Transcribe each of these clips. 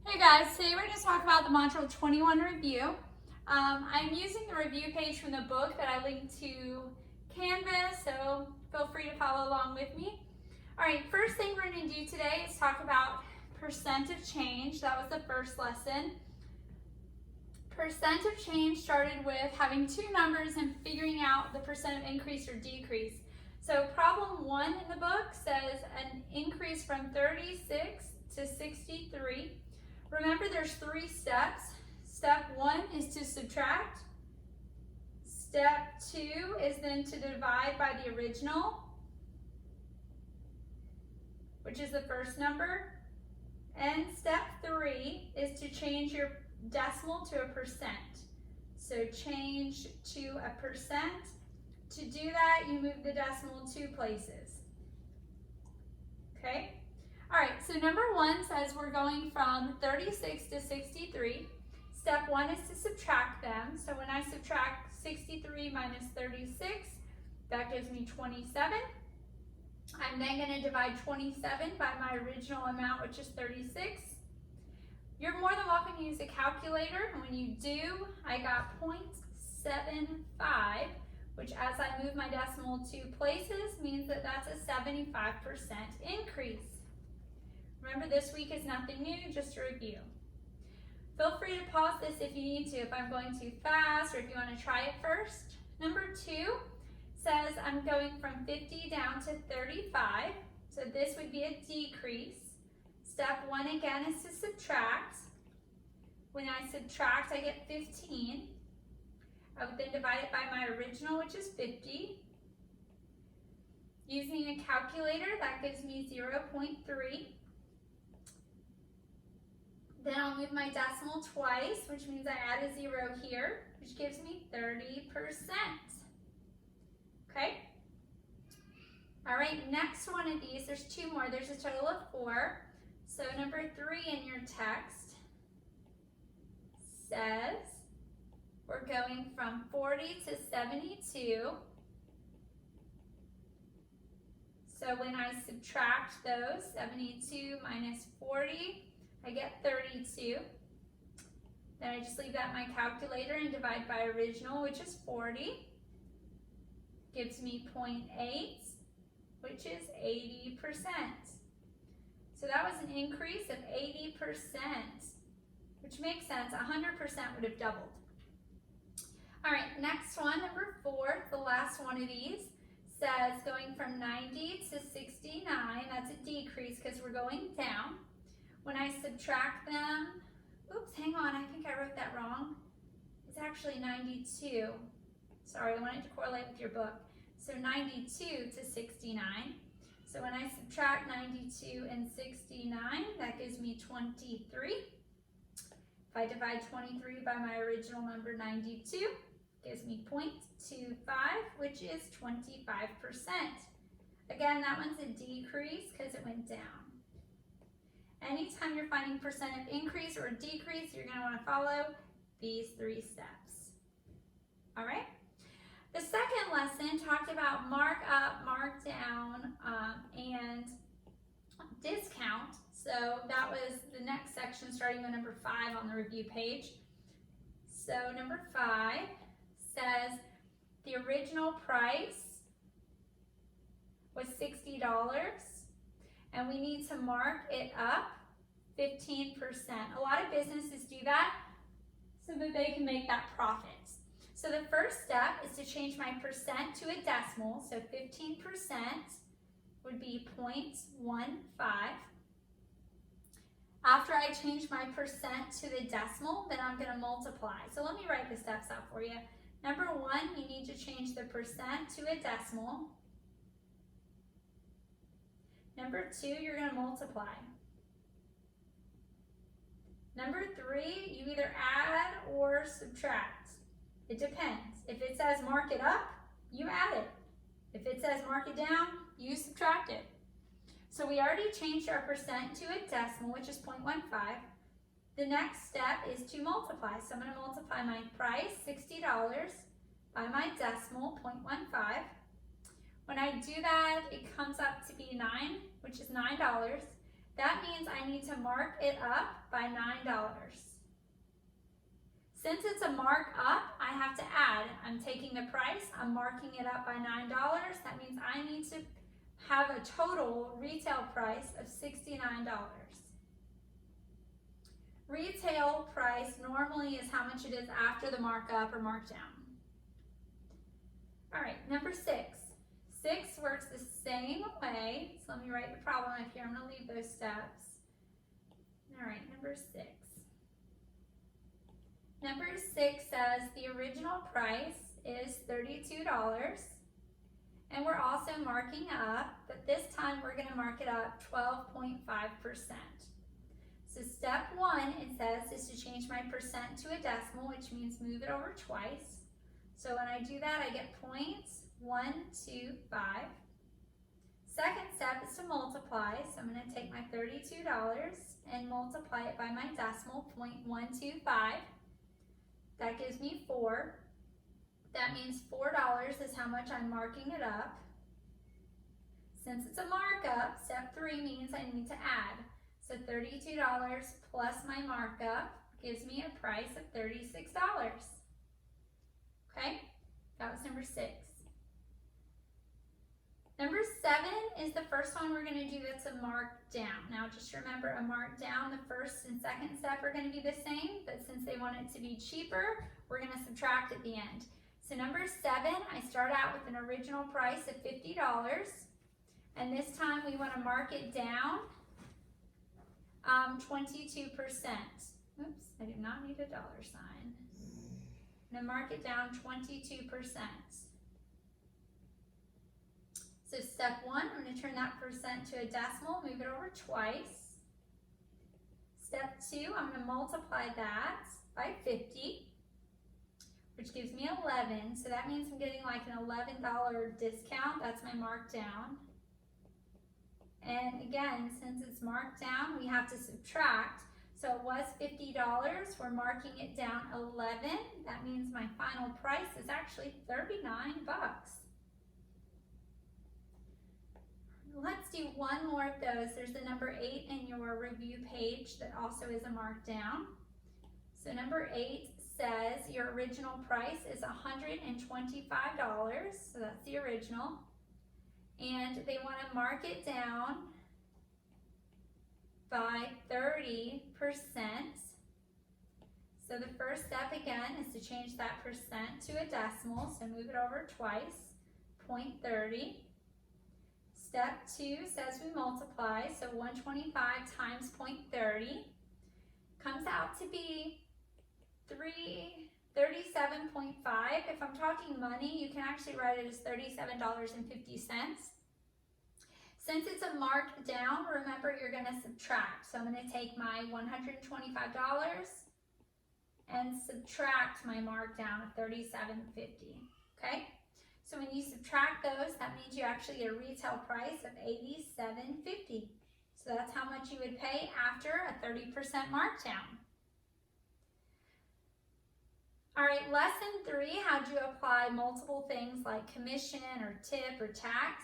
Hey guys, today we're going to talk about the Module 21 review. I'm using the review page from the book that I linked to Canvas, so feel free to follow along with me. Alright, first thing we're going to do today is talk about percent of change. That was the first lesson. Percent of change started with having two numbers and figuring out the percent of increase or decrease. So problem 1 in the book says an increase from 36 to 63. Remember, there's 3 steps. Step 1 is to subtract. Step 2 is then to divide by the original, which is the first number. And step 3 is to change your decimal to a percent. So change to a percent. To do that, you move the decimal 2 places. Okay? All right, so number 1 says we're going from 36 to 63. Step 1 is to subtract them. So when I subtract 63 minus 36, that gives me 27. I'm then going to divide 27 by my original amount, which is 36. You're more than welcome to use a calculator, and when you do, I got 0.75, which as I move my decimal 2 places means that that's a 75% increase. Remember, this week is nothing new, just a review. Feel free to pause this if you need to, if I'm going too fast or if you want to try it first. Number 2 says I'm going from 50 down to 35, so this would be a decrease. Step 1 again is to subtract. When I subtract, I get 15. I would then divide it by my original, which is 50. Using a calculator, that gives me 0.3. Then I'll move my decimal twice, which means I add a 0 here, which gives me 30%. Okay? All right, next one of these, there's 2 more. There's a total of 4. So number 3 in your text says we're going from 40 to 72. So when I subtract those, 72 minus 40, I get 32. Then I just leave that in my calculator and divide by original, which is 40. Gives me 0.8, which is 80%. So that was an increase of 80%, which makes sense. 100% would have doubled. All right, next one, number 4, the last one of these, says going from 90 to 69. That's a decrease because we're going down. When I subtract them, oops, hang on, I think I wrote that wrong. It's actually 92. Sorry, I wanted to correlate with your book. So 92 to 69. So when I subtract 92 and 69, that gives me 23. If I divide 23 by my original number 92, gives me 0.25, which is 25%. Again, that one's a decrease because it went down. Anytime you're finding percent of increase or decrease, you're going to want to follow these 3 steps. All right? The second lesson talked about markup, markdown, and discount. So that was the next section starting with number 5 on the review page. So number 5 says the original price was $60 and we need to mark it up 15%. A lot of businesses do that so that they can make that profit. So the first step is to change my percent to a decimal. So 15% would be 0.15. After I change my percent to the decimal, then I'm going to multiply. So let me write the steps out for you. Number 1, you need to change the percent to a decimal. Number 2, you're going to multiply. Number 3, you either add or subtract. It depends. If it says mark it up, you add it. If it says mark it down, you subtract it. So we already changed our percent to a decimal, which is 0.15. The next step is to multiply. So I'm going to multiply my price, $60, by my decimal, 0.15. When I do that, it comes up to be 9, which is $9. that means I need to mark it up by $9. Since it's a markup, I have to add. I'm taking the price, I'm marking it up by $9. That means I need to have a total retail price of $69. Retail price normally is how much it is after the markup or markdown. All right, number 6. 6 works the same way. So let me write the problem up here. I'm going to leave those steps. All right, number 6. Number 6 says the original price is $32. And we're also marking up, but this time we're going to mark it up 12.5%. So step 1, it says, is to change my percent to a decimal, which means move it over twice. So when I do that, I get 0.125. Second step is to multiply. So I'm going to take my $32 and multiply it by my decimal, 0.125. That gives me 4. That means $4 is how much I'm marking it up. Since it's a markup, step 3 means I need to add. So $32 plus my markup gives me a price of $36. Okay, that was number 6. Number 7 is the first one we're going to do that's a markdown. Now just remember, a markdown, the first and second step are going to be the same, but since they want it to be cheaper, we're going to subtract at the end. So number 7, I start out with an original price of $50, and this time we want to mark it down 22%. Oops, I do not need a dollar sign. I'm going to mark it down 22%. So step 1, I'm going to turn that percent to a decimal, move it over twice. Step 2, I'm going to multiply that by 50, which gives me 11. So that means I'm getting like an $11 discount. That's my markdown. And again, since it's marked down, we have to subtract. So it was $50, we're marking it down 11. That means my final price is actually 39 bucks. Let's do one more of those. There's the number 8 in your review page that also is a markdown. So number 8 says your original price is $125, so that's the original. And they want to mark it down by 30%. So the first step again is to change that percent to a decimal, so move it over twice, 0.30. Step 2 says we multiply, so 125 times 0.30 comes out to be 37.5. If I'm talking money, you can actually write it as $37.50. Since it's a marked down, remember you're going to subtract. So I'm going to take my $125 and subtract my markdown of $37.50. Okay? So when you subtract those, that means you actually get a retail price of $87.50. So that's how much you would pay after a 30% markdown. All right, lesson 3, how do you apply multiple things like commission or tip or tax?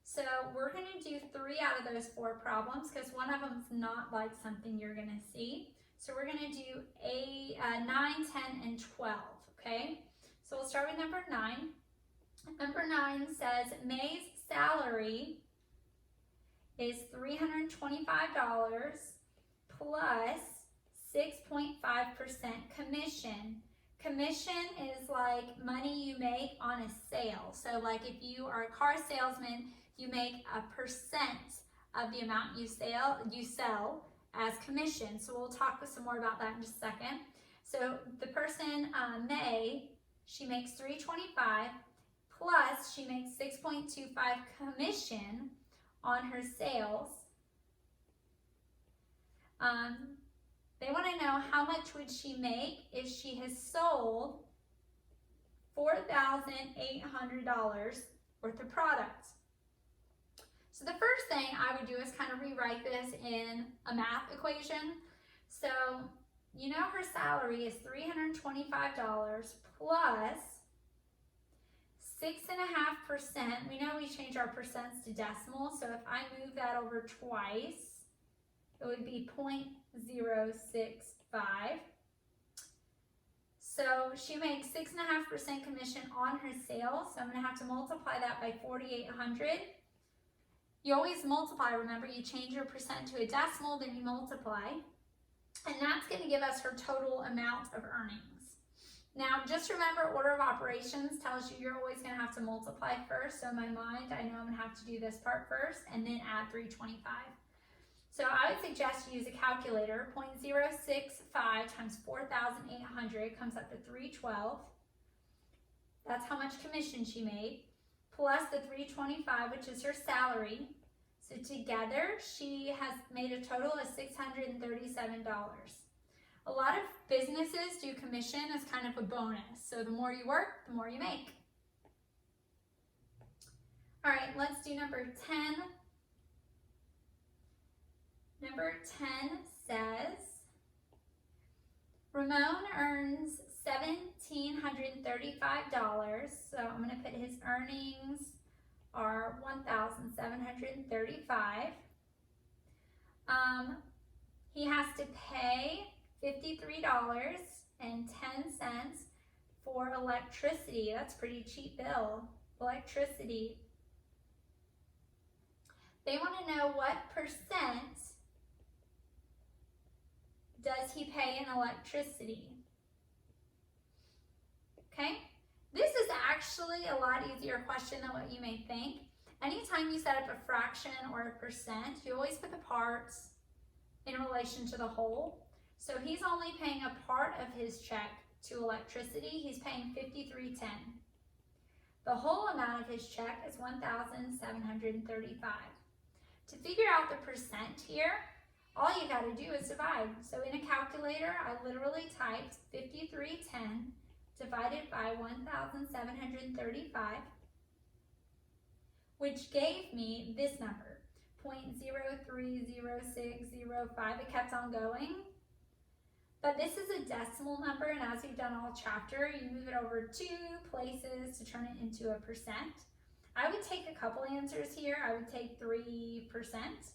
So we're going to do 3 out of those 4 problems because one of them is not like something you're going to see. So we're going to do 9, 10, and 12, okay? So we'll start with number 9. Number 9 says May's salary is $325 plus 6.5% commission. Commission is like money you make on a sale. So like if you are a car salesman, you make a percent of the amount you sell as commission. So we'll talk some more about that in just a second. So the person, May, she makes $325 plus she makes 6.25 commission on her sales. They want to know how much would she make if she has sold $4,800 worth of products. So the first thing I would do is kind of rewrite this in a math equation. So you know her salary is $325 plus 6.5%. We know we change our percents to decimals, so if I move that over twice, it would be 0.065. So she makes 6.5% commission on her sales. So I'm going to have to multiply that by 4,800. You always multiply, remember, you change your percent to a decimal, then you multiply. And that's going to give us her total amount of earnings. Now, just remember, order of operations tells you you're always going to have to multiply first. So in my mind, I know I'm going to have to do this part first and then add 325. So I would suggest you use a calculator. 0.065 times 4,800 comes up to 312. That's how much commission she made, plus the 325, which is her salary. So together, she has made a total of $637. A lot of businesses do commission as kind of a bonus. So the more you work, the more you make. All right, let's do number 10. Number 10 says, Ramon earns $1,735. So I'm going to put his earnings are $1,735. He has to pay $53.10 for electricity. That's a pretty cheap bill. Electricity. They want to know what percent does he pay in electricity. Okay? This is actually a lot easier question than what you may think. Anytime you set up a fraction or a percent, you always put the parts in relation to the whole. So he's only paying a part of his check to electricity. He's paying $53.10. The whole amount of his check is $1,735. To figure out the percent here, all you got to do is divide. So in a calculator, I literally typed 5310 divided by 1,735, which gave me this number, 0.030605. It kept on going. But this is a decimal number, and as we've done all chapter, you move it over 2 places to turn it into a percent. I would take a couple answers here. I would take 3%.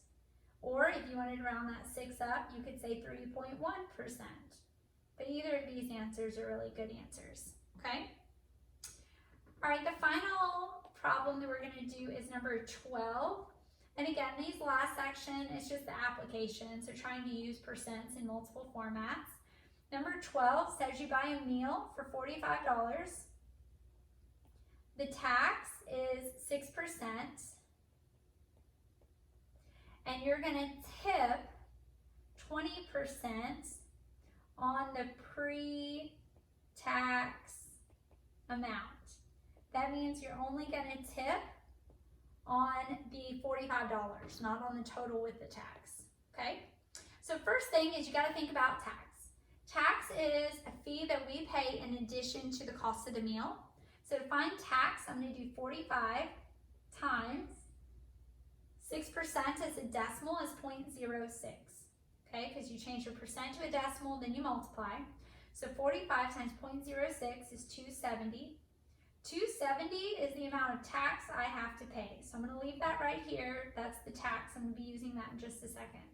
Or if you wanted to round that 6 up, you could say 3.1%. But either of these answers are really good answers, okay? All right, the final problem that we're going to do is number 12. And again, these last section is just the application, so trying to use percents in multiple formats. Number 12 says you buy a meal for $45. The tax is 6%. And you're going to tip 20% on the pre-tax amount. That means you're only going to tip on the $45, not on the total with the tax, okay? So first thing is you got to think about tax. Tax is a fee that we pay in addition to the cost of the meal. So to find tax, I'm going to do 45 times 6% as a decimal is 0.06, okay? Because you change your percent to a decimal, then you multiply. So 45 times 0.06 is 270. 270 is the amount of tax I have to pay. So I'm going to leave that right here. That's the tax. I'm going to be using that in just a second.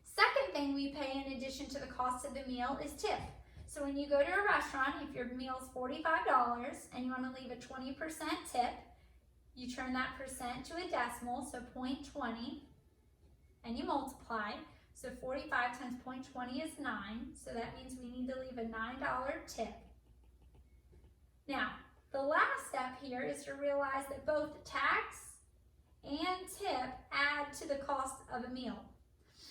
Second thing we pay in addition to the cost of the meal is tip. So when you go to a restaurant, if your meal's $45 and you want to leave a 20% tip, you turn that percent to a decimal, so 0.20, and you multiply. So 45 times 0.20 is 9, so that means we need to leave a $9 tip. Now, the last step here is to realize that both tax and tip add to the cost of a meal.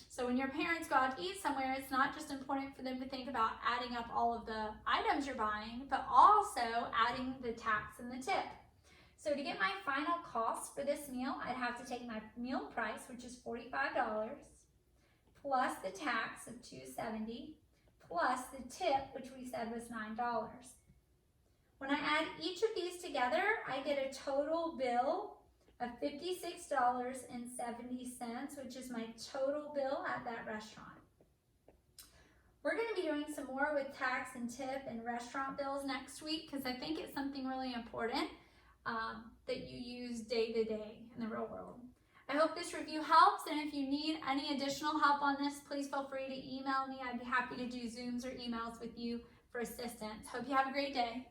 So when your parents go out to eat somewhere, it's not just important for them to think about adding up all of the items you're buying, but also adding the tax and the tip. So to get my final cost for this meal, I'd have to take my meal price, which is $45, plus the tax of $270, plus the tip, which we said was $9. When I add each of these together, I get a total bill of $56.70, which is my total bill at that restaurant. We're going to be doing some more with tax and tip and restaurant bills next week because I think it's something really important that you use day to day in the real world. I hope this review helps, and if you need any additional help on this, please feel free to email me. I'd be happy to do Zooms or emails with you for assistance. Hope you have a great day.